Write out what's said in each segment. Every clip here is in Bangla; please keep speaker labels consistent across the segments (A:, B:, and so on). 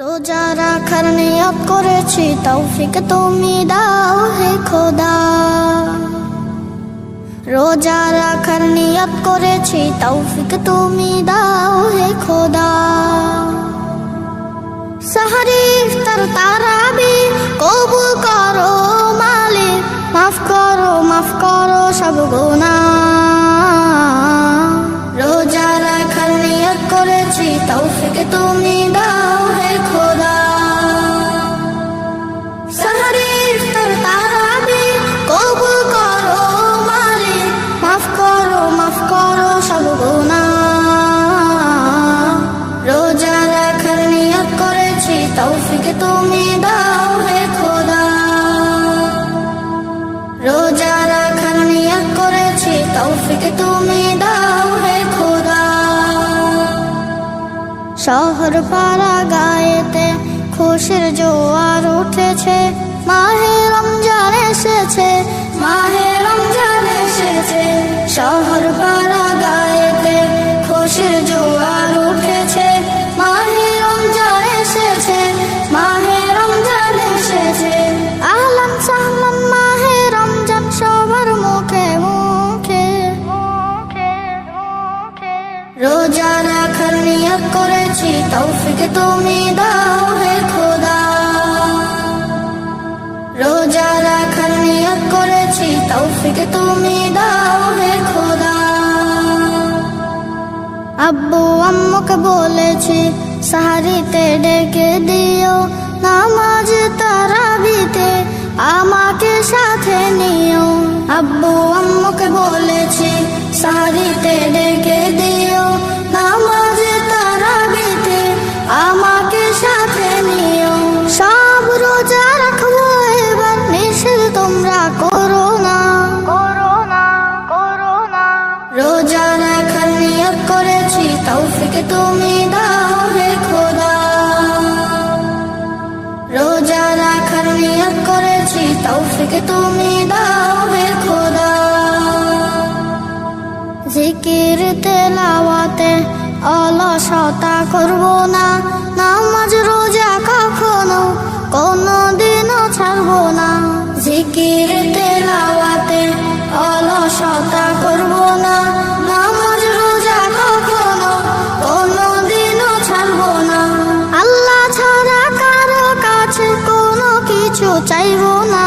A: রোজা রাখার নিয়ত করেছি, তৌফিক তুমি দাও হে খোদা। রোজা রাখার নিয়ত করেছি, তৌফিক তুমি দাও হে খোদা। সাহারি ইফতার তারাবি কবুল করো মালিক, মাফ করো সব গুনাহ। রোজা রাখার নিয়ত করেছি, তৌফিক তুমি দাও হে খোদা। সাহারি ইফতার তারাবি কবুল করো মালিক, মাফ করো সব গুনাহ। রোজা রাখার নিয়ত করেছি, তৌফিক তুমি দাও হে খোদা। রোজা রাখার নিয়ত করেছি, তৌফিক তুমি দাও হে খোদা। শহর পাড়া গায়েতে খুশির জোয়ার উঠেছে, মাহে রমজান এসেছে, মাহে রমজান এসেছে। শহর পাড়া গায়েতে খুশির জোয়ার উঠেছে, মাহে রমজান এসেছে, মাহে রমজান এসেছে। আহলান সাহলান মাহে রমজান সবার মুখে মুখে। রোজা রাখার নিয়ত করেছি, তৌফিক তুমি দাও হে খোদা। রোজা রাখার নিয়ত করেছি, তৌফিক তুমি দাও হে খোদা। আব্বু আম্মুকে বলেছি, সাহারিতে ডেকে দিও, নামাজ তারাবিতে আমাকে সাথে নিও। আব্বু আম্মুকে বলেছি, সাহারিতে ডেকে দিও, নামাজ তারাবিতে আমাকে সাথে নিও। সব রোজা রাখবো এবার, নিষেধ তোমরা করো না। রোজা রাখার নিয়ত করেছি, তৌফিক তুমি দাও হে খোদা। রোজা রাখার নিয়ত করেছি, তৌফিক তুমি দাও হে খোদা। জিকির তেলাওয়াতে অলসতা করব না, নামাজ রোজা কখনো কোনদিনও ছাড়বো না। জিকির তেলাওয়াতে অলসতা করব না, নামাজ রোজা কখনো কোনদিনও ছাড়বো না। আল্লাহ ছাড়া কারো কাছে কোনো কিছু চাইবো না।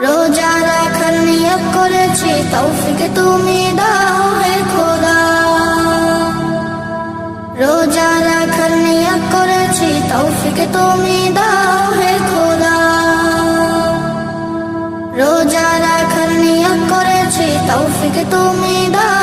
A: রোজা রাখার নিয়ত করেছি, তৌফিক তুমি দাও হে খোদা। রোজা রাখার নিয়ত করেছি, তৌফিক তুমি দাও হে খোদা। রোজা রাখার নিয়ত করেছি, তৌফিক তুমি দাও।